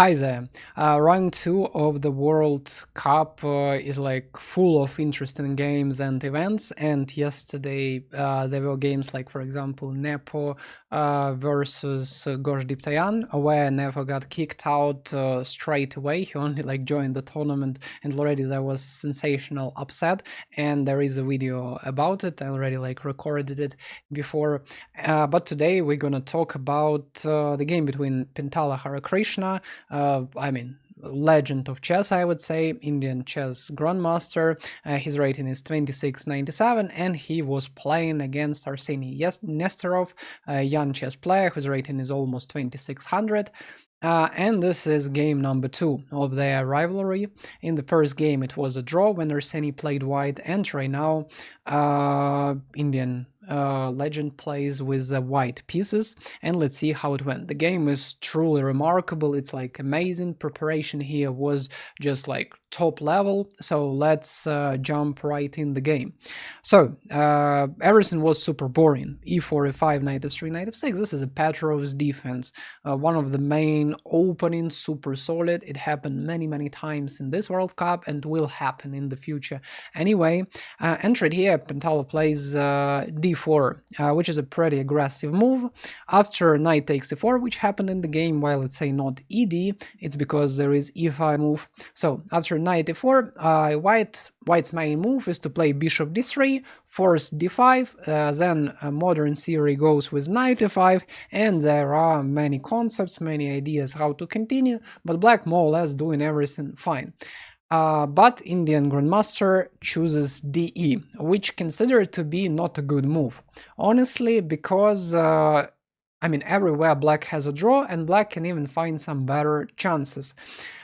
Hi there. Round 2 of the World Cup is like full of interesting games and events. And yesterday there were games like, for example, Nepo versus Gosh where Nepo got kicked out straight away. He only like joined the tournament, and already there was sensational upset. And there is a video about it. I already like recorded it before. But today we're gonna talk about the game between Pentala Harikrishna. Legend of chess, I would say, Indian chess grandmaster. His rating is 2697, and he was playing against Arseniy Nesterov, a young chess player whose rating is almost 2600. And this is game number 2 of their rivalry. In the first game it was a draw when Arseniy played white, and right now Indian legend plays with the white pieces, and let's see how it went. The game is truly remarkable. It's like amazing. Preparation here was just like top level, so let's jump right in the game. So everything was super boring. e4, e5, knight f3, knight f6. This is a Petrov's defense, one of the main openings, super solid. It happened many times in this World Cup and will happen in the future anyway. Entered here, Pentala plays d4, which is a pretty aggressive move. After knight takes e4, which happened in the game, while it's say not ed, it's because there is e5 move. So after knight e4, white's main move is to play bishop d3, force d5, then modern theory goes with knight e5, and there are many concepts, many ideas how to continue, but black more or less doing everything fine. But Indian Grandmaster chooses DE, which considered to be not a good move. Honestly, because everywhere black has a draw, and black can even find some better chances.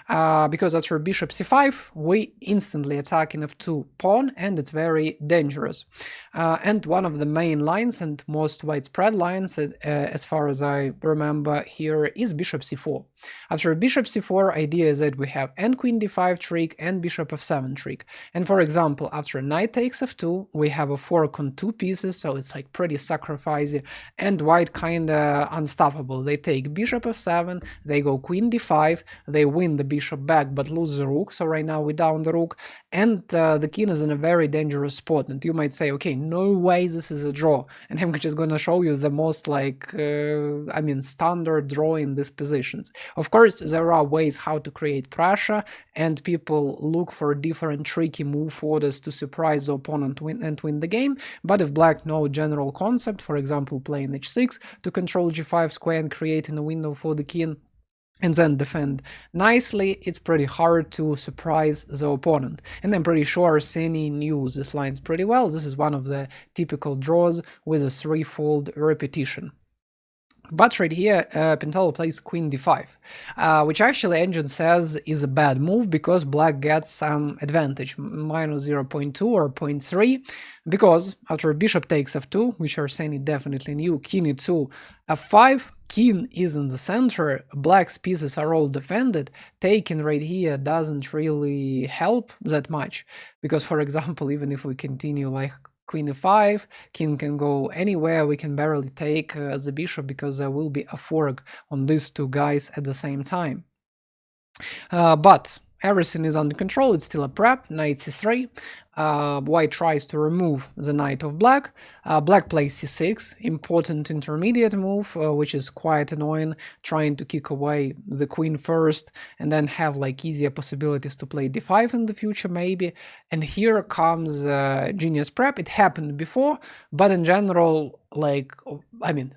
Because after bishop c5, we instantly attack in f2 pawn, and it's very dangerous. And one of the main lines and most widespread lines, as far as I remember here, is bishop c4. After bishop c4, idea is that we have and queen d5 trick and bishop f7 trick. And for example, after knight takes f2, we have a fork on 2 pieces, so it's like pretty sacrificey, and white kinda unstoppable. They take bishop f7, they go queen d5, they win the bishop back but lose the rook, so right now we down the rook, and the king is in a very dangerous spot. And you might say, okay, no way this is a draw, and I'm just gonna show you the most like standard draw in these positions. Of course there are ways how to create pressure, and people look for different tricky move orders to surprise the opponent and win the game, but if black know general concept, for example playing h6 to control g5 square and creating a window for the king, and then defend nicely, it's pretty hard to surprise the opponent. And I'm pretty sure Arseniy knew these lines pretty well. This is one of the typical draws with a threefold repetition. But right here, Pentala plays queen d5, which actually Engine says is a bad move because black gets some advantage, minus 0.2 or 0.3, because after bishop takes f2, which Arseniy definitely knew, king e2, f5, king is in the center, black's pieces are all defended, taking right here doesn't really help that much, because for example, even if we continue like queen e5, king can go anywhere, we can barely take the bishop because there will be a fork on these two guys at the same time. But everything is under control, it's still a prep, knight c3, white tries to remove the knight of black, black plays c6, important intermediate move, which is quite annoying, trying to kick away the queen first, and then have like easier possibilities to play d5 in the future maybe, and here comes genius prep. It happened before, but in general,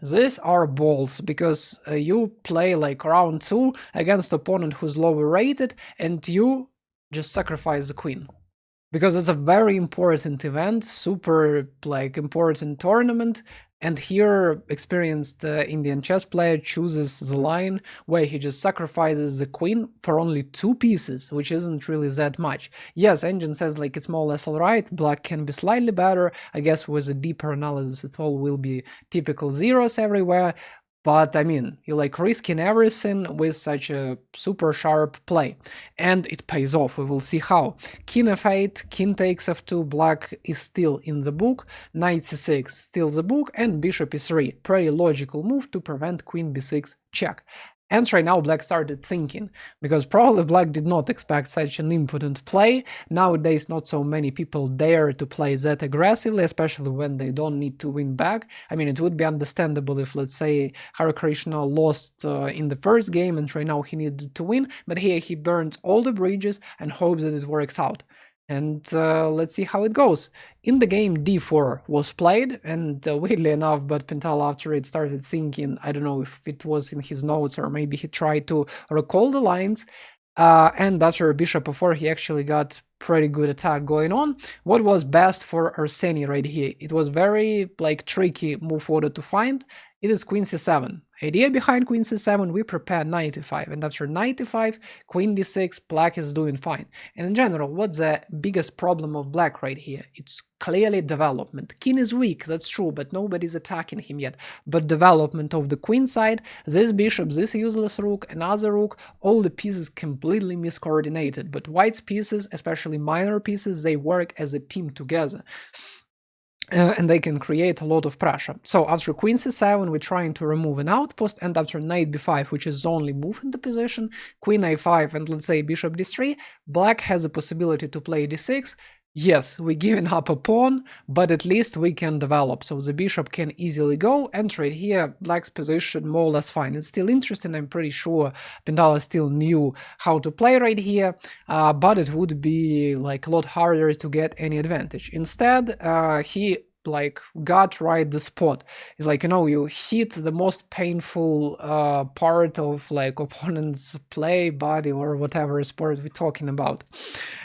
these are balls, because you play like round 2 against opponent who's lower rated, and you just sacrifice the queen. Because it's a very important event, super like important tournament, and here experienced Indian chess player chooses the line where he just sacrifices the queen for only 2 pieces, which isn't really that much. Yes, Engine says like it's more or less alright, black can be slightly better, I guess with a deeper analysis it all will be typical zeros everywhere, but you're like risking everything with such a super sharp play, and it pays off. We will see how. King f8, king takes f2, black is still in the book, knight c6 still the book, and bishop e3. Pretty logical move to prevent queen b6 check. And right now black started thinking, because probably black did not expect such an impotent play. Nowadays not so many people dare to play that aggressively, especially when they don't need to win back. I mean, it would be understandable if, let's say, Harikrishna lost in the first game and right now he needed to win, but here he burns all the bridges and hopes that it works out. And let's see how it goes. In the game, d4 was played, and weirdly enough, but Pentala after it started thinking, I don't know if it was in his notes or maybe he tried to recall the lines, and after bishop f4 he actually got pretty good attack going on. What was best for Arseniy right here? It was very like tricky move order to find. It is queen c7. Idea behind queen c7, we prepare knight e5, and after knight e5, queen d6, black is doing fine. And in general, what's the biggest problem of black right here? It's clearly development. King is weak, that's true, but nobody's attacking him yet. But development of the queen side, this bishop, this useless rook, another rook, all the pieces completely miscoordinated. But white's pieces, especially minor pieces, they work as a team together. And they can create a lot of pressure. So after queen c7, we're trying to remove an outpost, and after knight b5, which is the only move in the position, queen a5, and let's say bishop d3, black has a possibility to play d6. Yes, we're giving up a pawn, but at least we can develop, so the bishop can easily go, and right here, black's position more or less fine. It's still interesting, I'm pretty sure Pentala still knew how to play right here, but it would be like a lot harder to get any advantage. Instead, he like got right the spot. It's like, you know, you hit the most painful part of like opponent's play, body, or whatever sport we're talking about.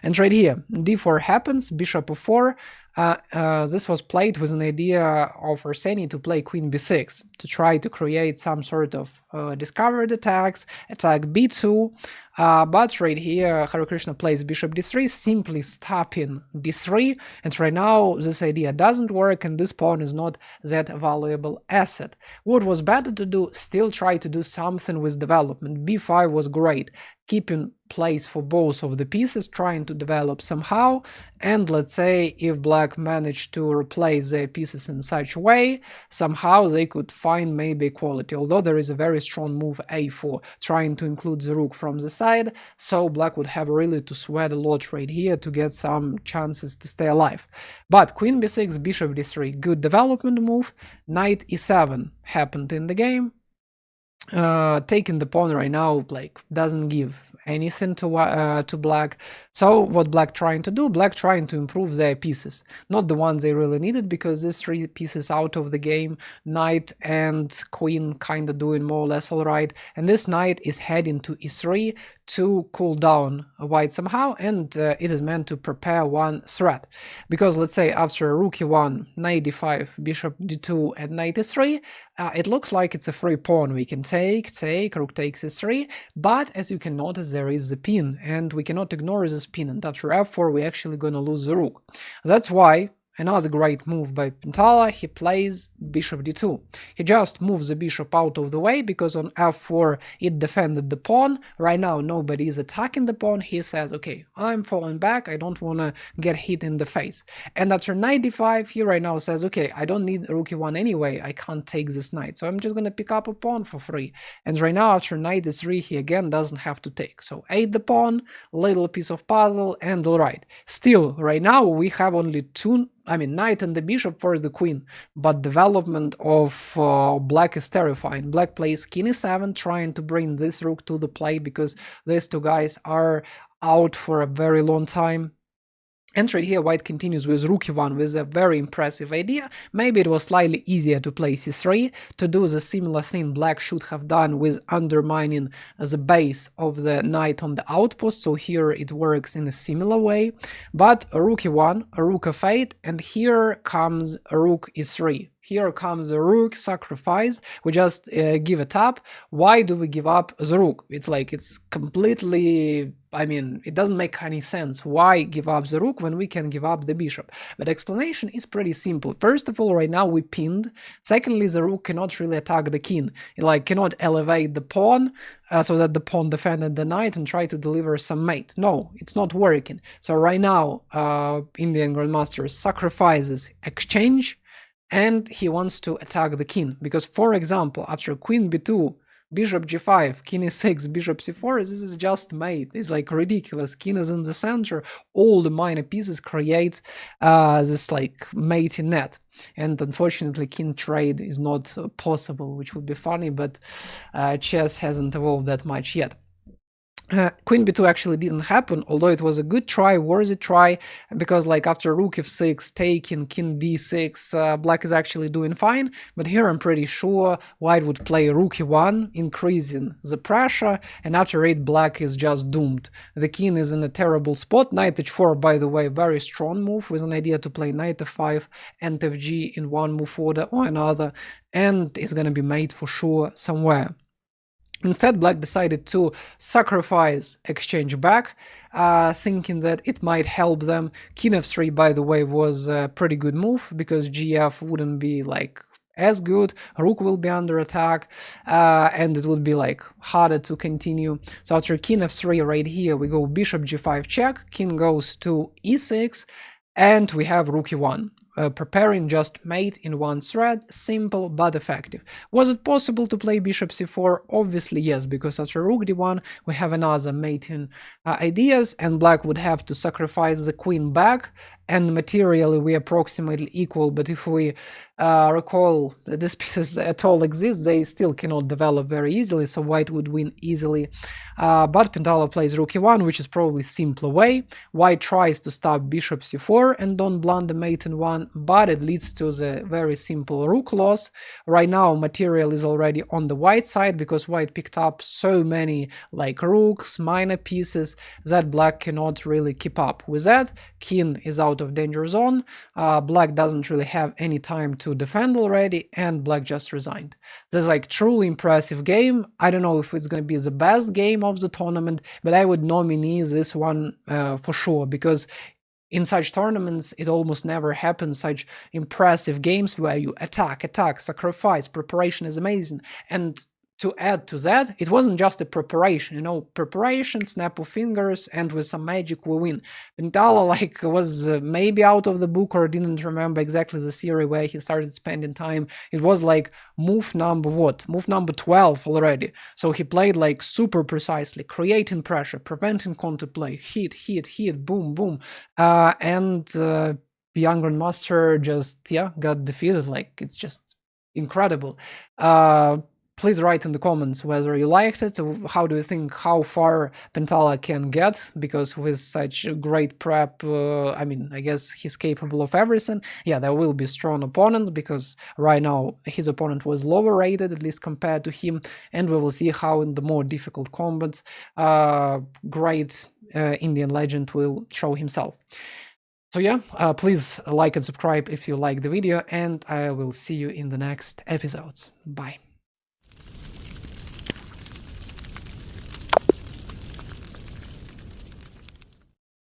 And right here, d4 happens, bishop f4. This was played with an idea of Arseniy to play queen b6 to try to create some sort of discovered attacks, attack b2, but right here Harikrishna plays bishop d3, simply stopping d3, and right now this idea doesn't work and this pawn is not that valuable asset. What was better to do? Still try to do something with development. b5 was great, keeping place for both of the pieces, trying to develop somehow, and let's say if black managed to replace their pieces in such a way, somehow they could find maybe equality, although there is a very strong move a4, trying to include the rook from the side, so black would have really to sweat a lot right here to get some chances to stay alive. But queen b6, bishop d3, good development move, knight e7 happened in the game. Taking the pawn right now like doesn't give anything to black. So what black trying to do? Black trying to improve their pieces, not the ones they really needed, because these three pieces out of the game, knight and queen kind of doing more or less all right, and this knight is heading to e3 to cool down white somehow, and it is meant to prepare one threat, because let's say after rook e1, knight d5, bishop d2, and knight e3, it looks like it's a free pawn. We can take, rook takes e3, but as you can notice there is the pin, and we cannot ignore this pin, and after f4 we're actually gonna lose the rook. That's why another great move by Pentala, he plays bishop d2. He just moves the bishop out of the way, because on f4 it defended the pawn. Right now nobody is attacking the pawn. He says, okay, I'm falling back, I don't want to get hit in the face. And after knight d5, he right now says, okay, I don't need rook e1 anyway, I can't take this knight, so I'm just gonna pick up a pawn for free. And right now after knight d3, he again doesn't have to take. So ate the pawn, little piece of puzzle, and alright. Still, right now we have only two, knight and the bishop for the queen, but development of black is terrifying. Black plays king e7, trying to bring this rook to the play, because these two guys are out for a very long time. And right here white continues with rook e1 with a very impressive idea. Maybe it was slightly easier to play c3, to do the similar thing black should have done with undermining the base of the knight on the outpost, so here it works in a similar way. But a rook e1, a rook f8, and here comes a rook e3. Here comes a rook sacrifice, we just give it up. Why do we give up the rook? It's like, it's completely, it doesn't make any sense. Why give up the rook when we can give up the bishop? But explanation is pretty simple. First of all, right now we pinned. Secondly, the rook cannot really attack the king. It cannot elevate the pawn so that the pawn defended the knight and try to deliver some mate. No, it's not working. So right now, Indian Grandmaster sacrifices exchange, and he wants to attack the king, because for example after queen b2, bishop g5, king e6, bishop c4, this is just mate. It's like ridiculous. King is in the center, all the minor pieces create this like mating net. And unfortunately, king trade is not possible, which would be funny, but chess hasn't evolved that much yet. Queen b2 actually didn't happen, although it was a good try, worthy try, because like after rook f6, taking king d6, black is actually doing fine, but here I'm pretty sure white would play rook e1, increasing the pressure, and after it black is just doomed. The king is in a terrible spot. Knight h4, by the way, very strong move, with an idea to play knight f5 and fg in one move order or another, and it's gonna be mate for sure somewhere. Instead, black decided to sacrifice exchange back, thinking that it might help them. King f3, by the way, was a pretty good move, because gf wouldn't be like as good, rook will be under attack, and it would be like harder to continue. So after king f3 right here, we go bishop g5 check, king goes to e6, and we have rook e1. Preparing just mate in one thread, simple but effective. Was it possible to play bishop c4? Obviously yes, because after rook d1 we have another mating ideas, and black would have to sacrifice the queen back, and materially we approximately equal, but if we recall that these pieces at all exist, they still cannot develop very easily, so white would win easily. But Pentala plays rook e1, which is probably simpler way. White tries to stop bishop c4 and don't blunder mate in one, but it leads to the very simple rook loss. Right now material is already on the white side, because white picked up so many like rooks, minor pieces, that black cannot really keep up with that. King is out of danger zone, black doesn't really have any time to defend already, and black just resigned. This is like truly impressive game. I don't know if it's gonna be the best game of the tournament, but I would nominate this one for sure, because in such tournaments, it almost never happens, such impressive games where you attack, sacrifice, preparation is amazing. And to add to that, it wasn't just a preparation, you know, preparation, snap of fingers, and with some magic we win. Pentala like was maybe out of the book or didn't remember exactly the theory where he started spending time. It was like move number what? Move number 12 already. So he played like super precisely, creating pressure, preventing counterplay, hit, boom, boom. And Young Grandmaster just, yeah, got defeated. Like, it's just incredible. Please write in the comments whether you liked it, or how do you think how far Pentala can get, because with such great prep, I mean, I guess he's capable of everything. Yeah, there will be strong opponents, because right now his opponent was lower rated, at least compared to him, and we will see how in the more difficult combats great Indian legend will show himself. So yeah, please like and subscribe if you like the video, and I will see you in the next episodes. Bye.